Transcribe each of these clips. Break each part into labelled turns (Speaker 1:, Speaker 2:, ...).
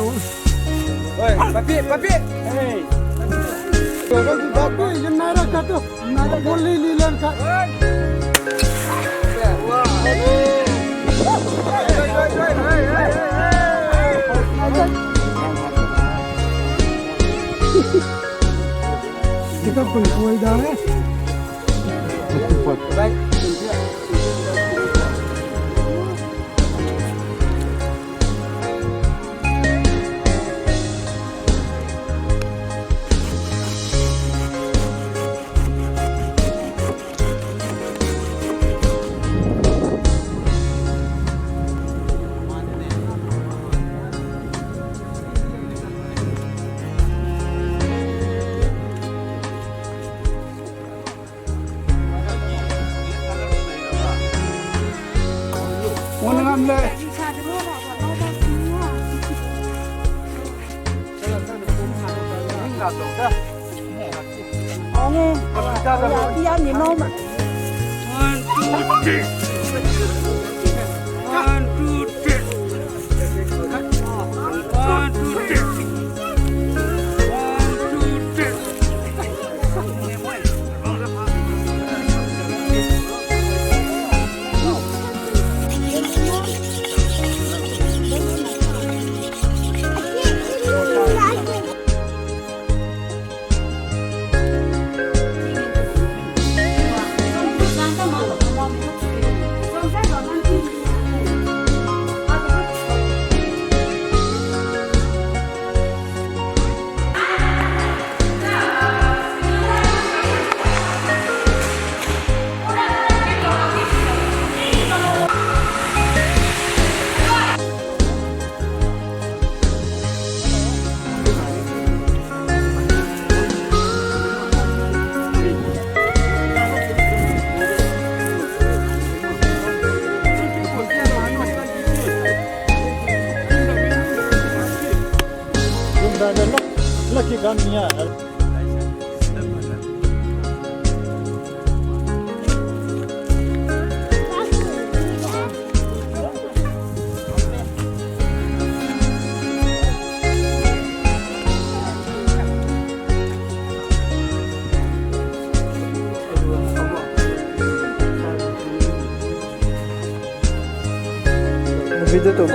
Speaker 1: Oi, papi, papi.
Speaker 2: Hey.
Speaker 3: Tapi yang nara kata, nara boleh lilan kak. Kita pun kuai dah.
Speaker 1: Baik.
Speaker 4: Dia ni mau mak. 干你啊！ Video tuh,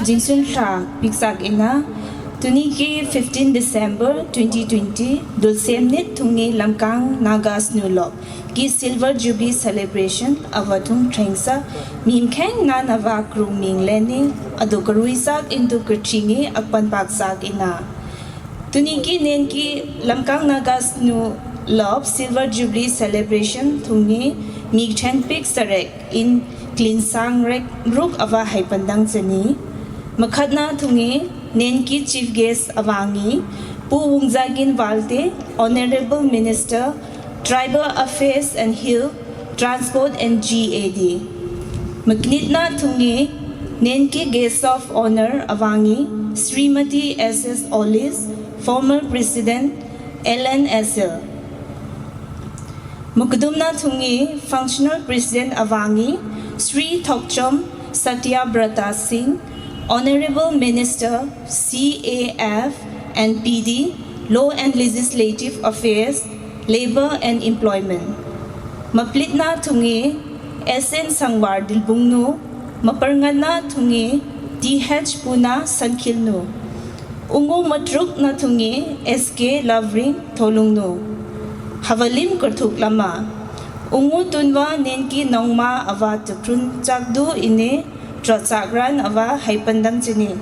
Speaker 1: Jinsun Shah Pixak Ina Tuniki 15 December 2020 Dulsemnit Tungi Lamkang Nagas Nulok Ki Silver Jubilee Celebration Avatung Trengsa Mimkang Nanava Kruming Leni Adukaruisak into Kerchingi Akpan Paksak Ina Tuniki Nenki Lamkang Nagas Nulok Silver Jubilee Celebration Tungi Mikchen Pixarek in Klinsang Rek Ruk Ava Haipandang Zani Makadna Tungi Nenki Chief Guest Avangi Pu Wungzagin Valte Honorable Minister Tribal Affairs and Hill Transport and GAD Maknitna Tungi Nenki Guest of Honor Avangi Srimati SS Olis Former President LNSL Mukadumna Tungi Functional President Avangi Sri Thokchom Satyabrata Singh Honorable Minister CAF and PD Law and Legislative Affairs Labor and Employment Maplitna Tungi SN Sangwar Dilbungno Maparngana Tungi DH Puna Sankilno Ungu Matruk na Tungi SK Lavring Tolungno Havalim Kurtuk Lama Ungu Tunwa Nenki Nongma Ava Tukrun Chakdu Ine Trotsagran Ava Haipandang Jini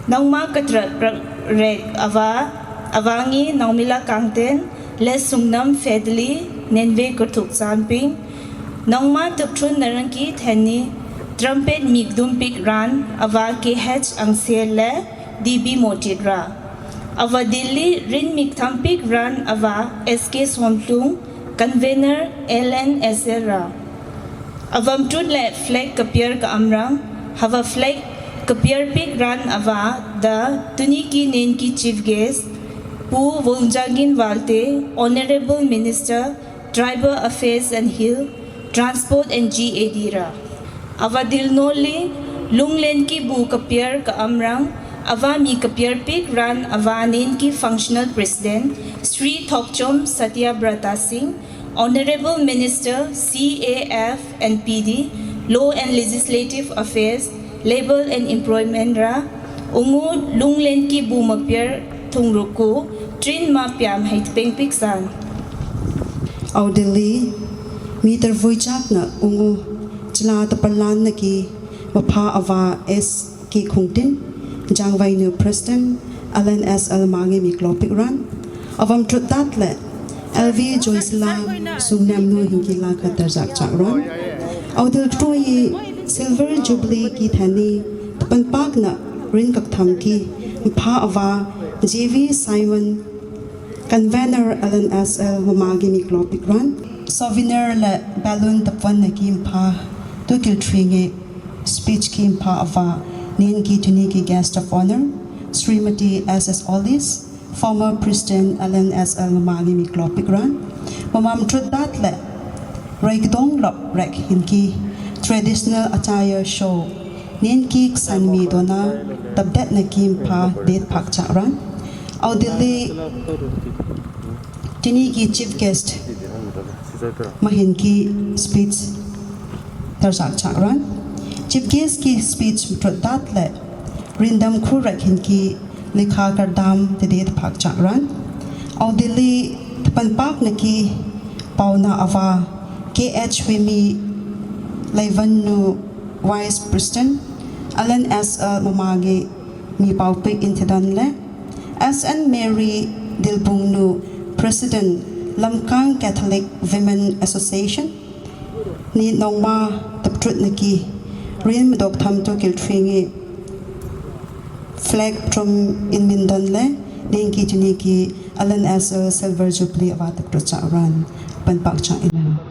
Speaker 1: Nongma Katrat Rek Ava Avangi Naumila Kangten Les Sungnam Fedli Nenve Kurtuk Samping Nongma Tukrun Naranki Theni Trumpet Migdumpik Ran Ava KH Angsele DB Motidra Ava Delhi Rin Mikthampik Ran Ava SK Somplung Convener LNSL Ra Avam Tudle Flag Kapier Ka Amrang Hava Flag Kapier Pik Ran Ava Da Tuniki Nenki Chief Guest Pu Wungjagin Valte Honorable Minister Tribal Affairs and Hill Transport and GAD Ra Ava Dilnoli Lunglenki Bu Kapier Ka Amrang Ava Mi Kapier Pik Ran Ava Nenki Functional President Sri Thokchom Satyabrata Singh Honorable Minister CAF and PD Law and Legislative Affairs Labor and Employment Ra Ungu Lunglenki Bu Mapier Thungruku Trin Mapiam Haitpeng Piksan
Speaker 2: Audili Meter Voichak na Ungu Chila Tapalan na ki Mapa Ava S. Ki Kungtin Jangwai New Preston Alan S. Almangi Miklopik Ran Avam Trutatlet LV Joycela Sungnam Nu Hinkila Katarzak Chakron Audil Troyi Silver Jubilee Ki Thani Tapan Pak na Rin Kaktham Ki Mpa Ava JV Simon Convener LNSL Humagi Miklopik Ran Souvenir Le Balloon Tapwan na Ki Mpa Tukil Tringe Speech Ki Mpa Ava Nenki Tuniki Guest of Honor Srimati SS Olis Former President LNSL Humagi Miklopik Ran Mamam Trudatle Raikdong Lop Rek Hinki Traditional Attire Show Nenki Sanmi Dona Tabdet na Ki Mpa Det Pak Chakran Audili Tuniki Chief Guest Mahinki Speech Tarzak Chakran Chief Guest Ki Speech Trudatle Rindam Kurek Hinki Likha Kardam Tedet Pak Chakran Audili Tapan Pak na Ki Pauna Ava KH Wimi Laivanu Vice President Alan S. Mamagi Mi Paupik Intidanle SN Mary Dilbungnu President Lamkang Catholic Women Association Ni Nongma Taptrut Naki Rin Medok Tham to Kiltringi Flag from in Mindonle Nenki Tuniki Alan S. Silver Jubilee Avatak Ran Panpak Cha Ina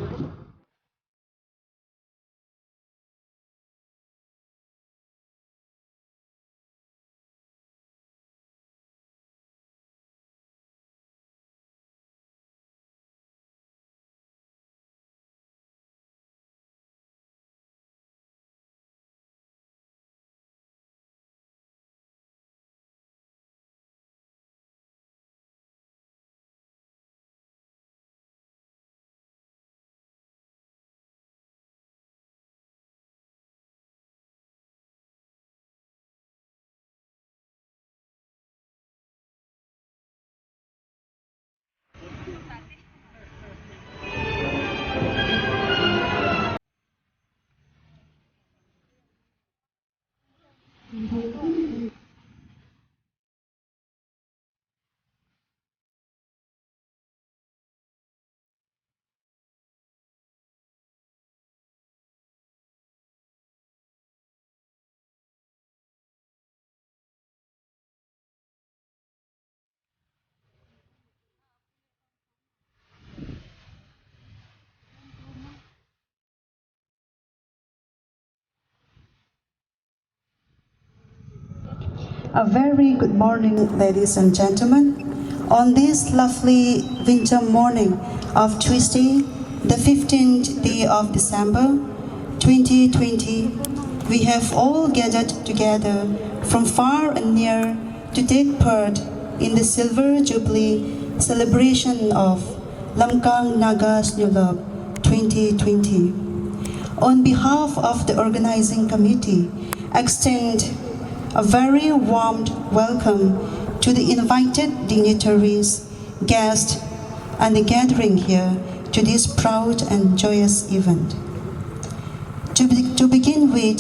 Speaker 2: A very good morning, ladies and gentlemen. On this lovely winter morning of Tuesday, the 15th day of December 2020, we have all gathered together from far and near to take part in the Silver Jubilee celebration of Lamkang Naga Snyulop 2020. On behalf of the organizing committee, extend a very warm welcome to the invited dignitaries, guests, and the gathering here to this proud and joyous event. To begin with,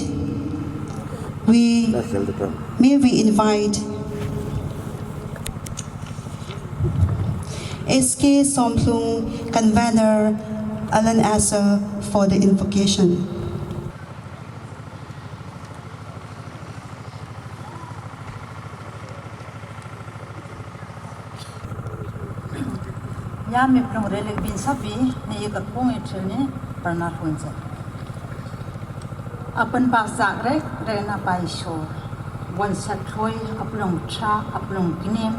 Speaker 2: may we invite SK Somplung Convener Alan Asser for the invocation.
Speaker 4: Ya mi plong rele bin sabi ni ka pong etene parna hunja. Apan pa sak rek rena pai sho. Wan sat thoi aplong cha aplong kinem.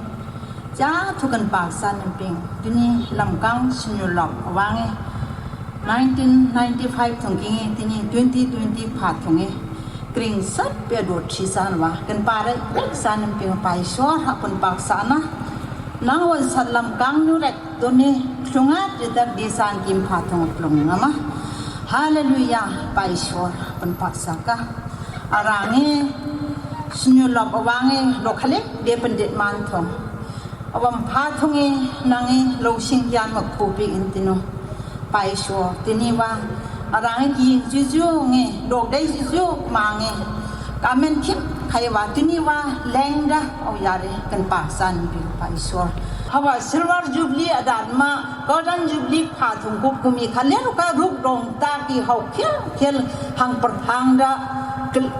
Speaker 4: Ja thukan pa san ping tini Lamkang Snyulop awange 1995 thongki tini 2020 pha thonge kring sat pe do thi san wa kan pa rek san ping pai sho apan pa sana Nawan sa Lamkang nurek doni klungat didak disan kim patong plong nama. Hallelujah paisor penpaksaka. Arangi Snyulop awangi lokale de pendit mantong. Awam patongi nangi losing yan magpupi intino. Paisor tiniwa arangi ki juju nge dok dai juju mange. Kamen kim kaiwa tiniwa lengda au yare kan pasan bi paisor. Hawa silver jubilee adatma golden jubilee patung gup kumi kalen ka ruk dong ta ki hau khel hang perhang da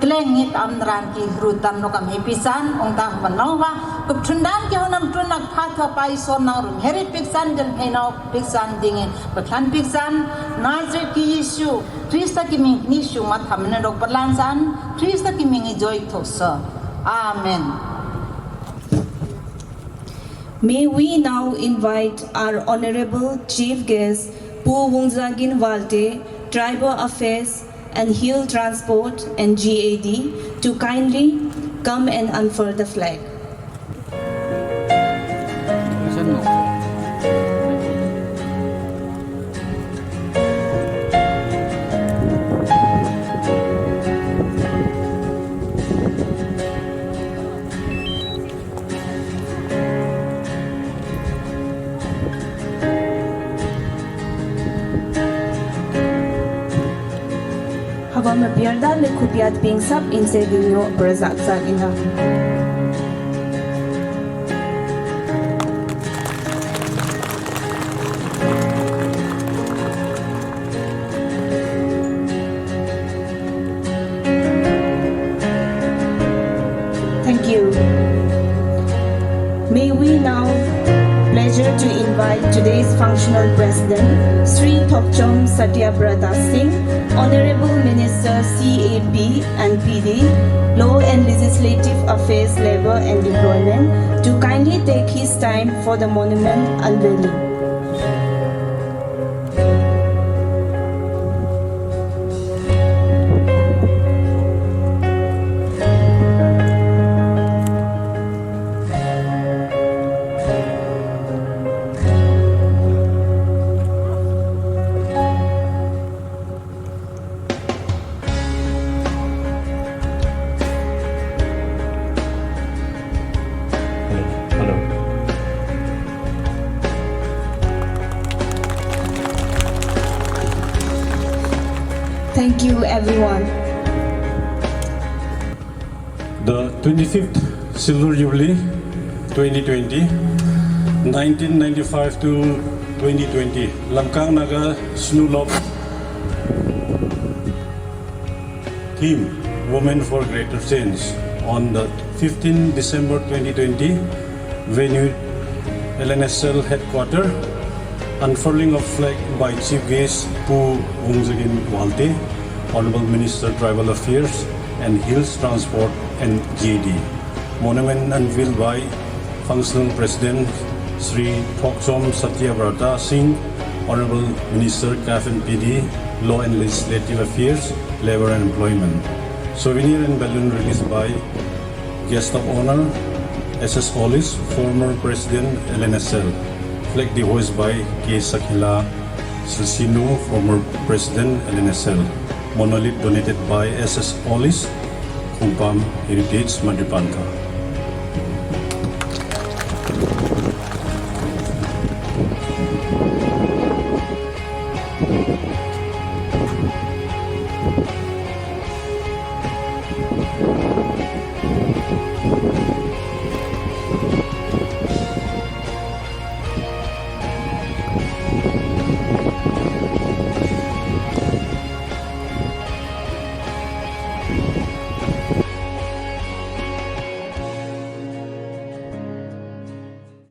Speaker 4: klengit amran ki rutan no kam episan ong ta manowa kup thundan ki honam tunak phatha paisor na rum heri piksan jel phenau piksan dinge pathan piksan nazre ki yesu Krista ki ming ni shu ma thamne dok perlansan Krista ki ming joy thosa amen.
Speaker 1: May we now invite our Honorable Chief Guest, Pu Wungzagin Walte, Tribal Affairs and Hill Transport and GAD, to kindly come and unfurl the flag. Haba mapiyarda le kupiat pingsap inse ginyo berzak sagina. Thank you. May we now pleasure to invite today's functional president, Sri Thokchom Satyabrata Singh, Honorable Minister CAP and PD, Law and Legislative Affairs, Labour and Employment, to kindly take his time for the monument unveiling. Thank you, everyone.
Speaker 5: The 25th Silver Jubilee 2020, 1995 to 2020, Lamkang Naga Snulop theme, Women for Greater Change. On the 15 December 2020, venue LNSL headquarters, unfurling of flag by Chief Guest Pu Wungzagin Walte, Honorable Minister Tribal Affairs and Hills Transport and JD. Monument unveiled by Functional President Sri Thokchom Satyabrata Singh, Honorable Minister CAF and PD, Law and Legislative Affairs, Labor and Employment. Souvenir and balloon released by Guest of Honor SS Olis, former President LNSL. Flag dehoised by K. Sakila Silsino, former President LNSL. Monolith donated by SS Olis, Kumpam Heritage Madhupantha.